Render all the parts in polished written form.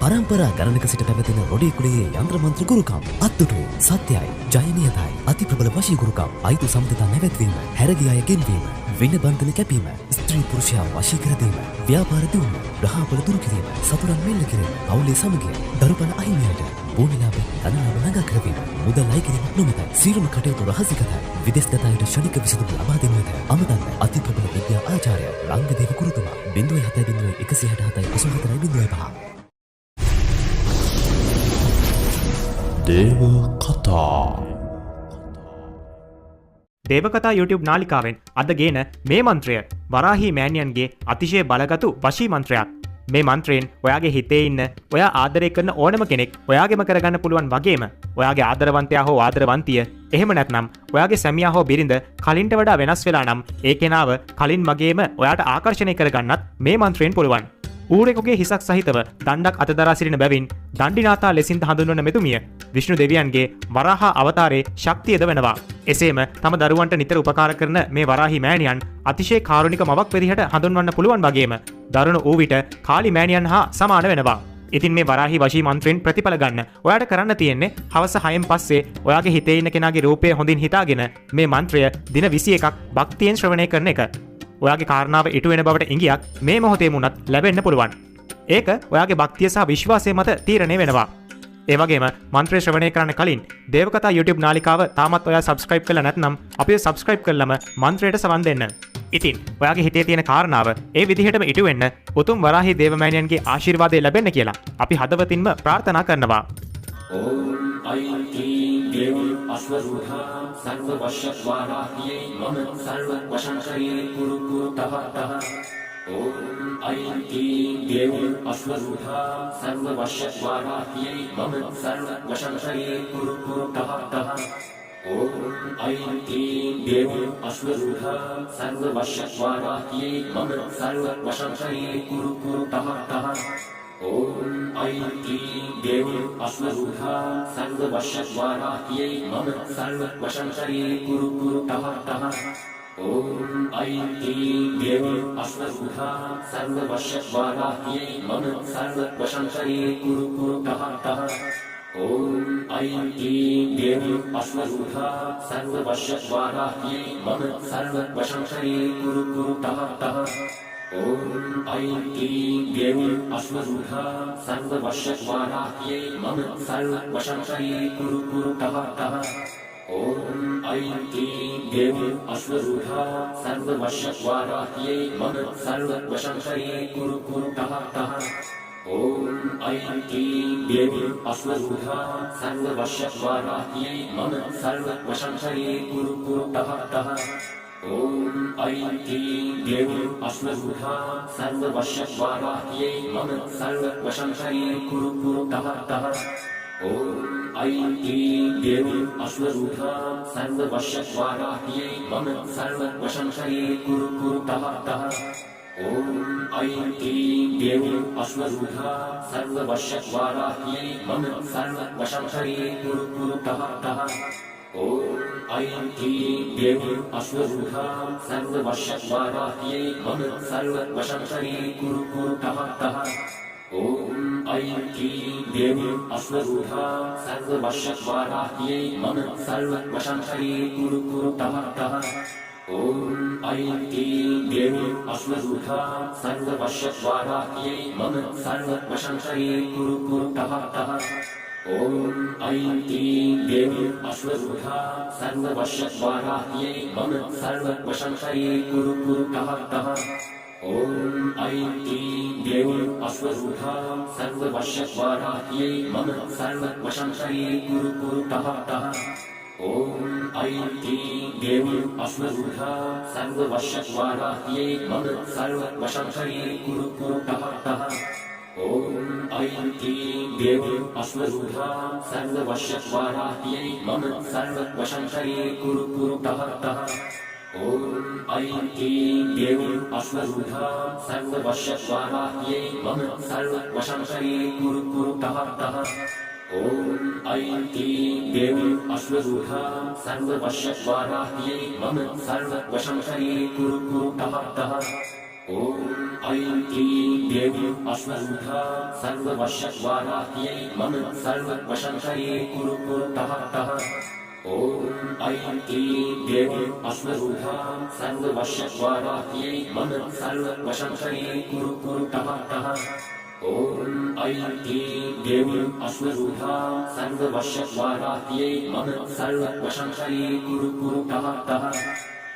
පරම්පරා ගණනක සිට පැවතෙන රොඩේ කුලයේ යන්ත්‍ර මන්ත්‍ර ගුරුකම් අත්දුටු සත්‍යයි ජයනියතයි අති ප්‍රබල වශී ගුරුකම් අයිතු සම්පතතා නැවැත්වීම හැරදී අය ගෙන්වීම වෙන බන්ධන කැපීම ස්ත්‍රී පුරුෂයා වශී කර දීම ව්‍යාපාර දියුණුව ග්‍රහපල දුරු කිරීම සතුරන් මෙල්ල කිරීම පවුලේ සමගිය දරුපන අහිමියට භූමිලාභ ධනලාභ නගා කරවීම මුදල් අය කිරීමක් නොමැත සියලුම කටයුතු රහසිගතයි විදේශ ගතයට ශනික විසඳුම් ලබා දෙනුවද අමතන්න අති ප්‍රබල විද්‍යා ආචාර්ය රංගදේව ගුරුතුමා 070167 දේව කතා දේවකතා YouTube නාලිකාවෙන් අද ගේන මේ මන්ත්‍රය වරාහි මෑණියන්ගේ අතිශය බලගතු වශී මන්ත්‍රයක්. මේ මන්ත්‍රයෙන් ඔයාගේ හිතේ ඉන්න ඔයා ආදරය කරන ඕනම කෙනෙක් ඔයාගෙම කරගන්න පුළුවන් වගේම ඔයාගේ ආදරවන්තයා හෝ ආදරවන්තිය එහෙම නැත්නම් ඔයාගේ සැමියා හෝ බිරිඳ කලින්ට වඩා වෙනස් වෙලා නම් ඒ කෙනාව කලින් වගේම ඔයාට ආකර්ෂණය කරගන්නත් මේ මන්ත්‍රයෙන් පුළුවන්. ඌරෙකුගේ හිසක් සහිතව දණ්ඩක් අතදරා සිටින බැවින් දණ්ඩිනාථා ලෙසින් හඳුන්වන මෙතුමිය විෂ්ණු දෙවියන්ගේ වරහා අවතාරයේ ශක්තියද වෙනවා. එසේම තම දරුවන්ට නිතර උපකාර කරන මේ වරාහි මෑණියන් අතිශය කාරුණික මවක් විදිහට හඳුන්වන්න පුළුවන් වගේම දරුණු වූ විට කාලි මෑණියන් හා සමාන වෙනවා. ඉතින් මේ වරාහි වශී මන්ත්‍රයෙන් ප්‍රතිඵල ගන්න ඔයාට කරන්න තියෙන්නේ හවස 6න් පස්සේ ඔයාගේ හිතේ ඉන්න කෙනාගේ රූපය හොඳින් හිතාගෙන මේ මන්ත්‍රය දින 21ක් භක්තියෙන් ශ්‍රවණය කරන එක. ඔයාගේ කාරණාව ඉටු වෙන බවට ඉඟියක් මේ මොහොතේ මුණත් ලැබෙන්න පුළුවන්. ඒක ඔයාගේ භක්තිය සහ විශ්වාසය මත තීරණය වෙනවා. ඒ වගේම මන්ත්‍රය ශ්‍රවණය කරන්න කලින් දේවකතා YouTube නාලිකාව තාමත් ඔයා subscribe කරලා නැත්නම් අපිව subscribe කරලම මන්ත්‍රයට සවන් දෙන්න. ඉතින් ඔයාගේ හිතේ තියෙන කාරණාව ඒ විදිහටම ඉටු වෙන්න උතුම් වරාහි දේවමෑණියන්ගේ ආශිර්වාදය ලැබෙන්න කියලා අපි හදවතින්ම ප්‍රාර්ථනා කරනවා. ओम ऐं क्लीं देवी अश्वरूढा सर्ववश्यद्वाराह्यै मम सर्ववशङ्करे कुरु कुरुतः तः ओम ऐं क्लीं देवी अश्वरूढा सर्ववश्यद्वाराह्यै मम सर्ववशङ्करे कुरु कुरुतः तः ओम ऐं क्लीं देवी अश्वरूढा सर्ववश्यद्वाराह्यै मम सर्ववशङ्करे कुरु कुरुतः तः ओम ऐं क्लीं देवी अश्वरूढा सर्ववश्यद्वाराह्यै मम सर्ववशङ्करे कुरु कुरुतः तः ओम ऐं क्लीं देवी अश्वरूढा सर्ववश्यद्वाराह्यै मम सर्ववशङ्करे कुरु कुरुतः तः ओम ऐं क्लीं देवी अश्वरूढा सर्ववश्यद्वाराह्यै मम सर्ववशङ्करे कुरु कुरुतः तः ओम ऐं क्लीं देवी अश्वरूढा सर्ववश्यद्वाराह्यै मम सर्ववशङ्करे कुरु कुरुतः तः ओम ऐं क्लीं देवी अश्वरूढा सर्ववश्यद्वाराह्यै मम सर्ववशङ्करे कुरु कुरुतः तः ओम ऐं क्लीं देवी अश्वरूढा सर्ववश्यद्वाराह्यै मम सर्ववशङ्करे कुरु कुरुतः तः ओम ऐं क्लीं देवी अश्वरूढा सर्ववश्यद्वाराह्यै मम सर्ववशङ्करे कुरु कुरुतः तः ओम ऐं क्लीं देवी अश्वरूढा सर्ववश्यद्वाराह्यै मम सर्ववशङ्करे कुरु कुरुतः तः ओम ऐं क्लीं देवी अश्वरूढा सर्ववश्यद्वाराह्यै मम सर्ववशङ्करे कुरु कुरुतः तः ओम ऐं क्लीं देवी अश्वरूढा सर्ववश्यद्वाराह्यै मम सर्ववशङ्करे कुरु कुरुतः तः ओम ऐं क्लीं देवी अश्वरूढा सर्ववश्यद्वाराह्यै मम सर्ववशङ्करे कुरु कुरुतः तः ओम ऐं क्लीं देवी अश्वरूढा सर्ववश्यद्वाराह्यै मम सर्ववशङ्करे कुरु कुरुतः तः ओम ऐं क्लीं देवी अश्वरूढा सर्ववश्यद्वाराह्यै मम सर्ववशङ्करे कुरु कुरुतः तः ओम ऐं क्लीं देवी अश्वरूढा सर्ववश्यद्वाराह्यै मम सर्ववशङ्करे कुरु कुरुतः तः ओम ऐं क्लीं देवी अश्वरूढा सर्ववश्यद्वाराह्यै मम सर्ववशङ्करे कुरु कुरुतः तः ओम ऐं क्लीं देवी अश्वरूढा सर्ववश्यद्वाराह्यै मम सर्ववशङ्करे कुरु कुरुतः तः ओम ऐं क्लीं देवी अश्वरूढा सर्ववश्यद्वाराह्यै मम सर्ववशङ्करे कुरु कुरुतः तः ओम ऐं क्लीं देवी अश्वरूढा सर्ववश्यद्वाराह्यै मम सर्ववशङ्करे कुरु कुरुतः तः ओम ऐं क्लीं देवी अश्वरूढा सर्ववशवाराह्यै मम सर्ववशङ्करे कुरु कुरु तः तः ॐ ऐं क्लीं देवी अश्वरूढा सर्ववशवाराह्यै मम सर्ववशङ्करे कुरु कुरु तः तः ॐ ऐं क्लीं देवी अश्वरूढा सर्ववशवाराह्यै मम सर्ववशङ्करे कुरु कुरु तः तः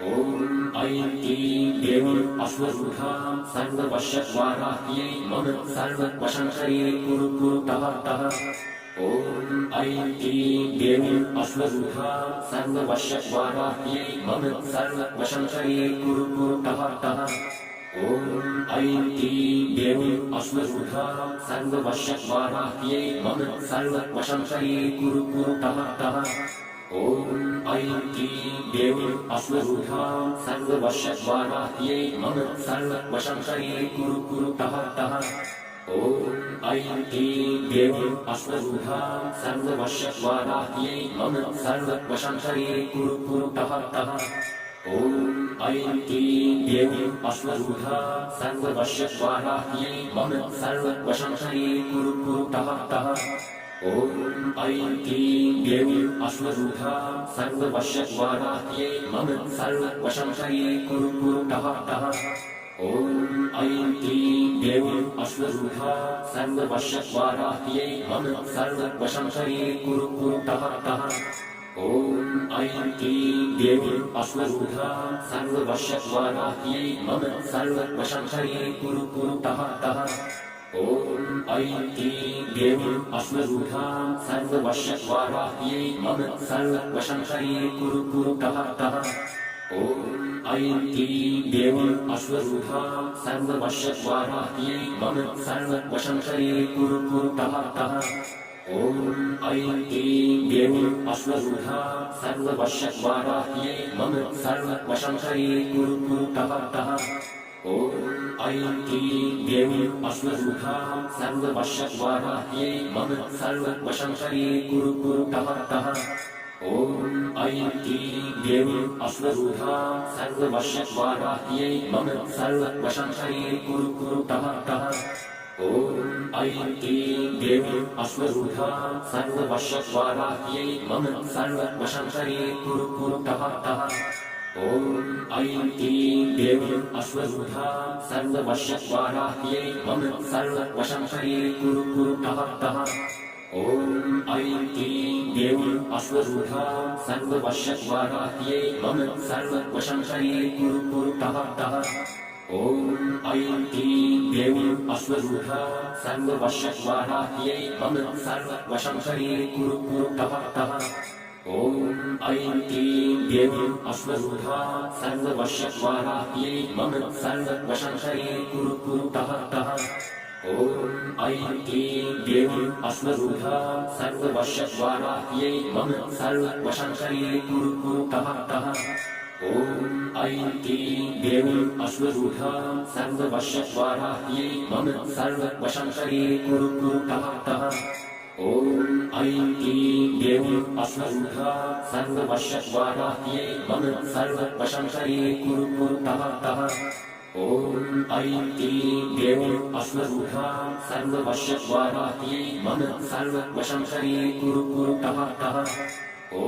ॐ ऐं क्लीं देवी अश्वरूढा सर्ववशवाराह्यै मम सर्ववशङ्करे कुरु कुरु तः तः ॐ ऐं क्लीं देवी अश्वरूढा सर्ववशवाराह्यै मम सर्ववशङ्करे कुरु कुरु तः तः ॐ ऐं क्लीं देवी अश्वरूढा सर्ववशवाराह्यै मम सर्ववशङ्करे कुरु कुरु तः तः ॐ ऐं क्लीं देवी अश्वरूढा सर्ववशवाराह्यै मम सर्ववशङ्करे कुरु कुरु तः तः ॐ ऐं क्लीं देवी अश्वरूढा सर्ववशवाराह्यै मम सर्ववशङ्करे कुरु कुरु तः तः ॐ ऐं क्लीं देवी अश्वरूढा सर्ववशवाराह्यै मम सर्ववशङ्करे कुरु कुरु तः तः ॐ ऐं क्लीं देवी अश्वरूढा सर्ववशवाराह्यै मम सर्ववशङ्करे कुरु कुरु तः तः ॐ ऐं क्लीं देवी अश्वरूढा सर्ववशवाराह्यै मम सर्ववशङ्करे कुरु कुरु तः तः ॐ ऐं क्लीं देवी अश्वरूढा सर्ववशवाराह्यै मम सर्ववशङ्करे कुरु कुरु तः तः ॐ ऐं क्लीं देवी अश्वरूढा सर्ववशवाराह्यै मम सर्ववशङ्करे कुरु कुरु तः तः ॐ ऐं क्लीं देवी अश्वरूढा सर्ववशवाराह्यै मम सर्ववशङ्करे कुरु कुरु तः तः ॐ ऐं क्लीं देवी अश्वरूढा सर्ववशवाराह्यै मम सर्ववशङ्करे कुरु कुरु तः तः ॐ ऐं क्लीं देवी अश्वरूढा सर्ववशवाराह्यै मम सर्ववशङ्करे कुरु कुरु तः तः ॐ ऐं क्लीं देवी अश्वरूढा सर्ववशवाराह्यै मम सर्ववशङ्करे कुरु कुरु तः तः ॐ ऐं क्लीं देवी अश्वरूढा सर्ववशवाराह्यै मम सर्ववशङ्करे कुरु कुरु तः तः ॐ ऐं क्लीं देवी अश्वरूढा सर्ववशवाराह्यै मम सर्ववशङ्करे कुरु कुरु तः तः ॐ ऐं क्लीं देवी अश्वरूढा सर्ववशवाराह्यै मम सर्ववशङ्करे कुरु कुरु तः तः ॐ ऐं क्लीं देवी अश्वरूढा सर्ववशवाराह्यै मम सर्ववशङ्करे कुरु कुरु तः तः ॐ ऐं क्लीं देवी अश्वरूढा सर्ववशवाराह्यै मम सर्ववशङ्करे कुरु कुरु तः तः ॐ ऐं क्लीं देवी अश्वरूढा सर्ववशवाराह्यै मम सर्ववशङ्करे कुरु कुरु तः तः ॐ ऐं क्लीं देवी अश्वरूढा सर्ववशवाराह्यै मम सर्ववशङ्करे कुरु कुरु तः तः ॐ ऐं क्लीं देवी अश्वरूढा सर्ववशवाराह्यै मम सर्ववशङ्करे कुरु कुरु तः तः ॐ ऐं क्लीं देवी अश्वरूढा सर्ववशवाराह्यै मम सर्ववशङ्करे कुरु कुरु तः तः ॐ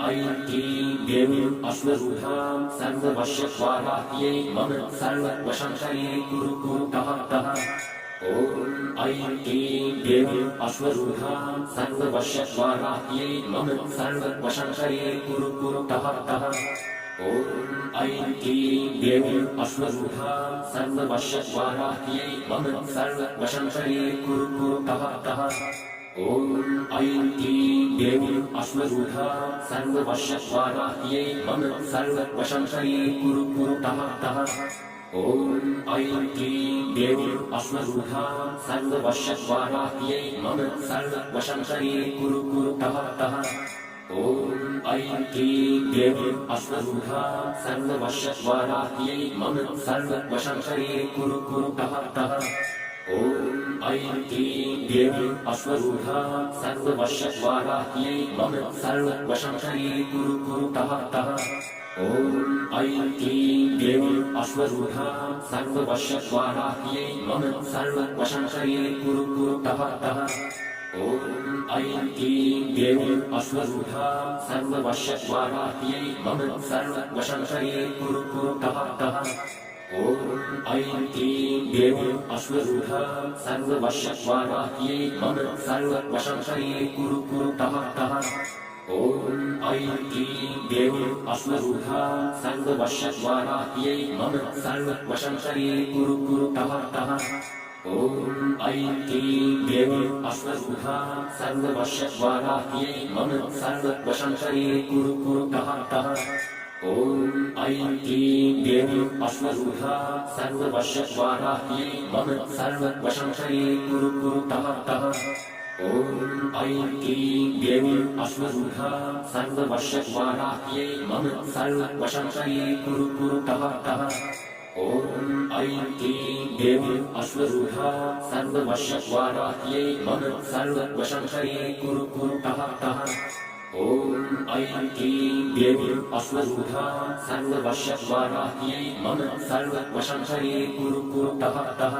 ऐं क्लीं देवी अश्वरूढा सर्ववशवाराह्यै मम सर्ववशङ्करे कुरु कुरु तः तः ॐ ऐं क्लीं देवी अश्वरूढा सर्ववशवाराह्यै मम सर्ववशङ्करे कुरु कुरु तः तः ॐ ऐं क्लीं देवी अश्वरूढा सर्ववशवाराह्यै मम सर्ववशङ्करे कुरु कुरु तः तः ॐ ऐं क्लीं देवी अश्वरूढा सर्ववशवाराह्यै मम सर्ववशङ्करे कुरु कुरु तः तः ॐ ऐं क्लीं देवी अश्वरूढा सर्ववशवाराह्यै मम सर्ववशङ्करे कुरु कुरु तः तः ॐ ऐं क्लीं देवी अश्वरूढा सर्ववशवाराह्यै मम सर्ववशङ्करे कुरु कुरु तः तः ॐ ऐं क्लीं देवी अश्वरूढा सर्ववशवाराह्यै मम सर्ववशङ्करे कुरु कुरु तः तः ॐ ऐं क्लीं देवी अश्वरूढा सर्ववश्यद्वाराह्यै मम सर्ववशंकरे कुरु कुरु तः तः ॐ ऐं क्लीं देवी अश्वरूढा सर्ववश्यद्वाराह्यै मम सर्ववशंकरे कुरु कुरु तः तः ॐ ऐं क्लीं देवी अश्वरूढा सर्ववश्यद्वाराह्यै मम सर्ववशंकरे कुरु कुरु तः तः ॐ ऐं क्लीं देवी अश्वरूढा सर्ववश्यद्वाराह्यै मम सर्ववशंकरे कुरु कुरु तः तः ॐ ऐं क्लीं देवी अश्वरूढा सर्ववश्यद्वाराह्यै मम सर्ववशंकरे कुरु कुरु तः तः ॐ ऐं क्लीं देवी अश्वरूढा सर्ववश्यद्वाराह्यै मम सर्ववशंकरे कुरु कुरु तः तः ॐ ऐं क्लीं देवी अश्वरूढा सर्ववश्यद्वाराह्यै मम सर्ववशंकरे कुरु कुरु तः तः ॐ ऐं क्लीं देवी अश्वरूढा सर्ववश्यद्वाराह्यै मम सर्ववशंकरे कुरु कुरु तः तः ॐ ऐं क्लीं देवी अश्वरूढा सर्ववश्यद्वाराह्यै मम सर्ववशंकरे कुरु कुरु तः तः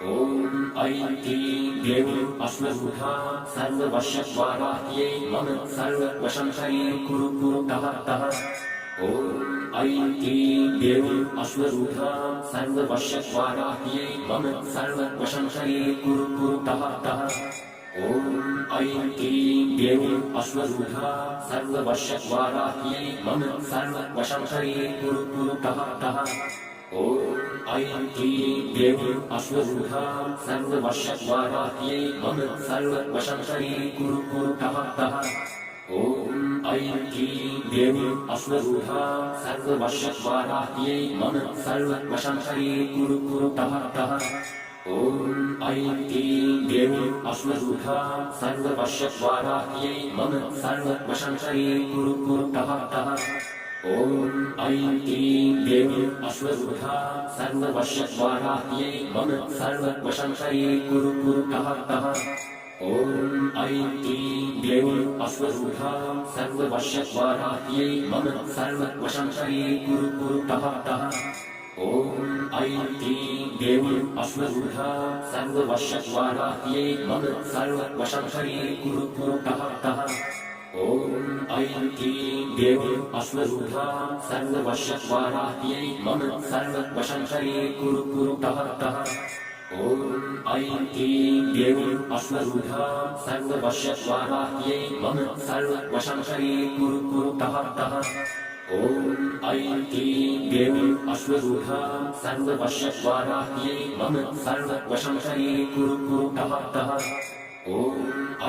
ॐ ऐं क्लीं देवी अश्वरूढा सर्ववश्यद्वाराह्यै मम सर्ववशंकरे कुरु कुरु तः तः ॐ ऐं क्लीं देवी अश्वरूढा सर्ववश्यद्वाराह्यै मम सर्ववशंकरे कुरु कुरु तः तः ॐ ऐं क्लीं देवी अश्वरूढा सर्ववश्यद्वाराह्यै मम सर्ववशंकरे कुरु कुरु तः तः ॐ ऐं क्लीं देवी अश्वरूढा सर्ववश्यद्वाराह्यै मम सर्ववशंकरे कुरु कुरु तः तः ॐ ऐं क्लीं देवी अश्वरूढा सर्ववश्यद्वाराह्यै मम सर्ववशंकरे कुरु कुरु तः तः ॐ ऐं क्लीं देवी अश्वरूढा सर्ववश्यद्वाराह्यै मम सर्ववशंकरे कुरु कुरु तः तः ॐ ऐं क्लीं देवी अश्वरूढा सर्ववश्यद्वाराह्यै मम सर्ववशंकरे कुरु कुरु तः तः ॐ ऐं क्लीं देवी अश्वरूढा सर्ववश्यद्वाराह्यै मम सर्ववशंकरे कुरु कुरु तः तः ॐ ऐं क्लीं देवी अश्वरूढा सर्ववश्यद्वाराह्यै मम सर्ववशंकरे कुरु कुरु तः तः ॐ ऐं क्लीं देवी अश्वरूढा सर्ववश्यद्वाराह्यै मम सर्ववशंकरे कुरु कुरु तः तः ॐ ऐं क्लीं देवी अश्वरूढा सर्ववश्यद्वाराह्यै मम सर्ववशंकरे कुरु कुरु तः तः ॐ ऐं क्लीं देवी अश्वरूढा सर्ववश्यद्वाराह्यै मम सर्ववशंकरे कुरु कुरु तः तः ॐ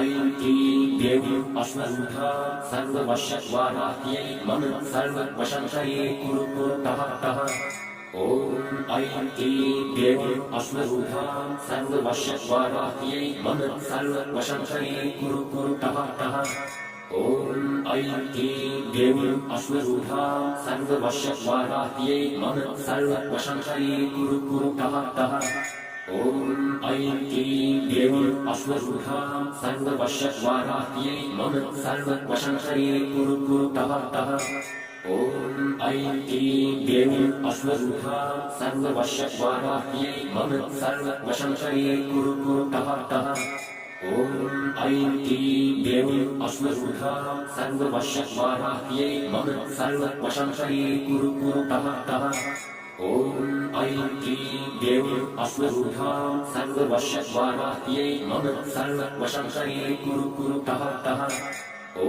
ऐं क्लीं देवी अश्वरूढा सर्ववश्यद्वाराह्यै मम सर्ववशंकरे कुरु कुरु तः तः ॐ ऐं क्लीं देवी अश्वरूढा सर्ववश्यद्वाराह्यै मम सर्ववशंकरे कुरु कुरु तः तः ॐ ऐं क्लीं देवी अश्वरूढा सर्ववश्यद्वाराह्यै मम सर्ववशंकरे कुरु कुरु तः तः ॐ ऐं क्लीं देवी अश्वरूढा सर्ववश्यद्वाराह्यै मम सर्ववशंकरे कुरु कुरु तः तः ॐ ऐं क्लीं देवी अश्वरूढा सर्ववश्यद्वाराह्यै मम सर्ववशंकरे कुरु कुरु तः तः ॐ ऐं क्लीं देवी अश्वरूढा सर्ववश्यद्वाराह्यै मम सर्ववशंकरे कुरु कुरु तः तः ॐ ऐं क्लीं देवी अश्वरूढा सर्ववश्यद्वाराह्यै मम सर्ववशंकरे कुरु कुरु तः तः ॐ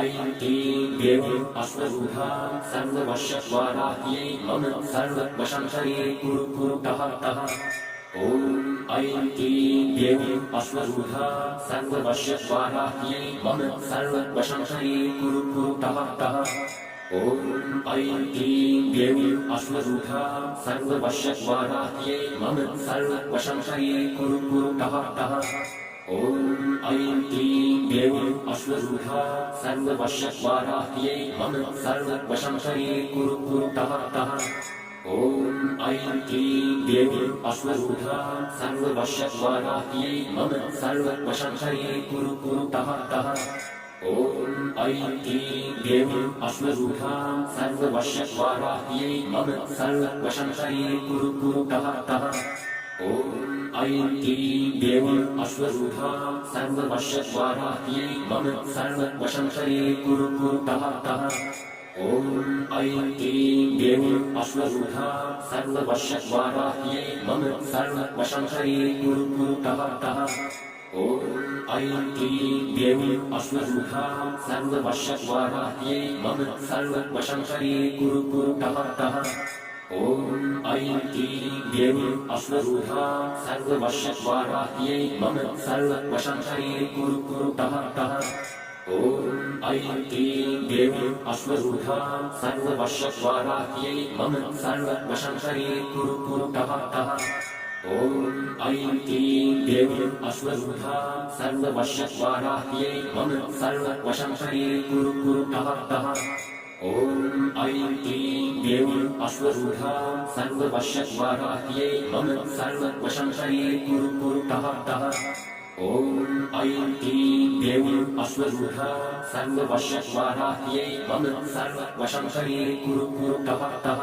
ऐं क्लीं देवी अश्वरूढा सर्ववश्यद्वाराह्यै मम सर्ववशंकरे कुरु कुरु तः तः ॐ ऐं क्लीं देवी अश्वरूढा सर्ववश्यद्वाराह्यै मम सर्ववशंकरे कुरु कुरु तः तः ॐ ऐं क्लीं देवी अश्वरूढा सर्ववश्यद्वाराह्यै मम सर्ववशंकरे कुरु कुरु तः तः ॐ ऐं क्लीं देवी अश्वरूढा सर्ववश्यद्वाराह्यै मम सर्ववशंकरे कुरु कुरु तः तः ॐ ऐं क्लीं देवी अश्वरूढा सर्ववश्यद्वाराह्यै मम सर्ववशंकरे कुरु कुरु तः तः ॐ ऐं क्लीं देवी अश्वरूढां सर्ववश्यवाराह्यै मम सर्ववशंकरी कुरु कुरु तः तः ॐ ऐं क्लीं देवी अश्वरूढां सर्ववश्यवाराह्यै मम सर्ववशंकरी कुरु कुरु तः तः ॐ ऐं क्लीं देवी अश्वरूढां सर्ववश्यवाराह्यै मम सर्ववशंकरी कुरु कुरु तः तः ॐ ऐं क्लीं देवी अश्वरूढां सर्ववश्यवाराह्यै मम सर्ववशंकरी कुरु कुरु तः तः ॐ ऐं क्लीं देवी अश्वरूढां सर्ववश्यवाराह्यै मम सर्ववशंकरी कुरु कुरु तः तः ॐ ऐं क्लीं देवी अश्वरूढां सर्ववश्यवाराह्यै मम सर्ववशंकरी कुरु कुरु तः तः ॐ ऐं क्लीं देवी अश्वरूढां सर्ववश्यवाराह्यै मम सर्ववशंकरी कुरु कुरु तः तः ॐ ऐं क्लीं देवी अश्वरूढां सर्ववश्यवाराह्यै मम सर्ववशंकरी कुरु कुरु तः तः ॐ ऐं क्लीं देवी अश्वरूढां सर्ववश्यवाराह्यै मम सर्ववशंकरी कुरु कुरु तः तः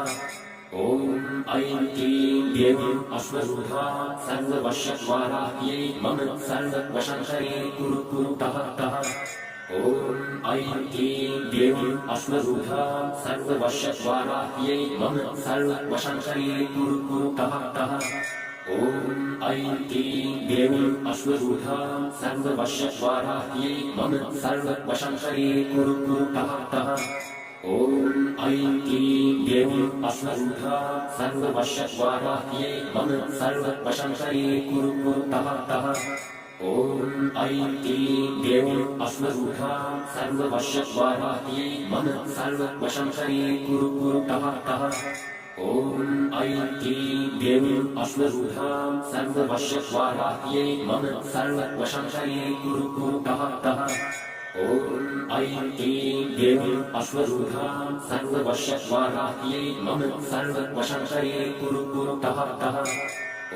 ॐ ऐं क्लीं देवी अश्वरूढां सर्ववश्यवाराह्यै मम सर्ववशंकरी कुरु कुरु तः तः ॐ ऐं क्लीं देवी अश्वरूढां सर्ववश्यवाराह्यै मम सर्ववशंकरी कुरु कुरु तः तः ॐ ऐं क्लीं देवी अश्वरूढां सर्ववश्यवाराह्यै मम सर्ववशंकरी कुरु कुरु तः तः ॐ ऐं क्लीं देवी अश्वरूढां सर्ववश्यवाराह्यै मम सर्ववशंकरी कुरु कुरु तः तः ॐ ऐं क्लीं देवी अश्वरूढां सर्ववश्यवाराह्यै मम सर्ववशंकरी कुरु कुरु तः तः ॐ ऐं क्लीं देवी अश्वरूढां सर्ववश्यवाराह्यै मम सर्ववशंकरी कुरु कुरु तः तः ॐ ऐं क्लीं देवी अश्वरूढां सर्ववश्यवाराह्यै मम सर्ववशंकरी कुरु कुरु तः तः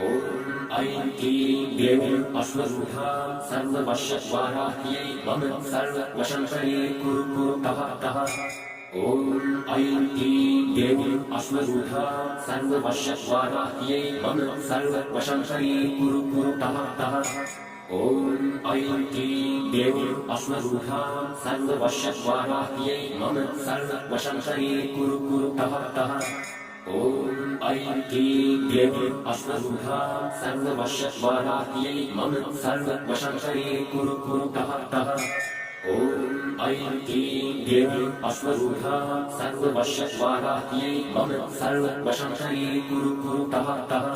ॐ ऐं क्लीं देवी अश्वरूढां सर्ववश्यवाराह्यै मम सर्ववशंकरी कुरु कुरु तः तः ॐ ऐं क्लीं देवी अश्वरूढां सर्ववश्यवाराह्यै मम सर्ववशंकरी कुरु कुरु तः तः ॐ ऐं क्लीं देवी अश्वरूढां सर्ववश्यवाराह्यै मम सर्ववशंकरी कुरु कुरु तः तः ॐ ऐं क्लीं देवी अश्वरूढां सर्ववश्यवाराह्यै मम सर्ववशंकरी कुरु कुरु तः तः ॐ ऐं क्लीं देवी अश्वरूढां सर्ववश्यवाराह्यै मम सर्ववशंकरी कुरु कुरु तः तः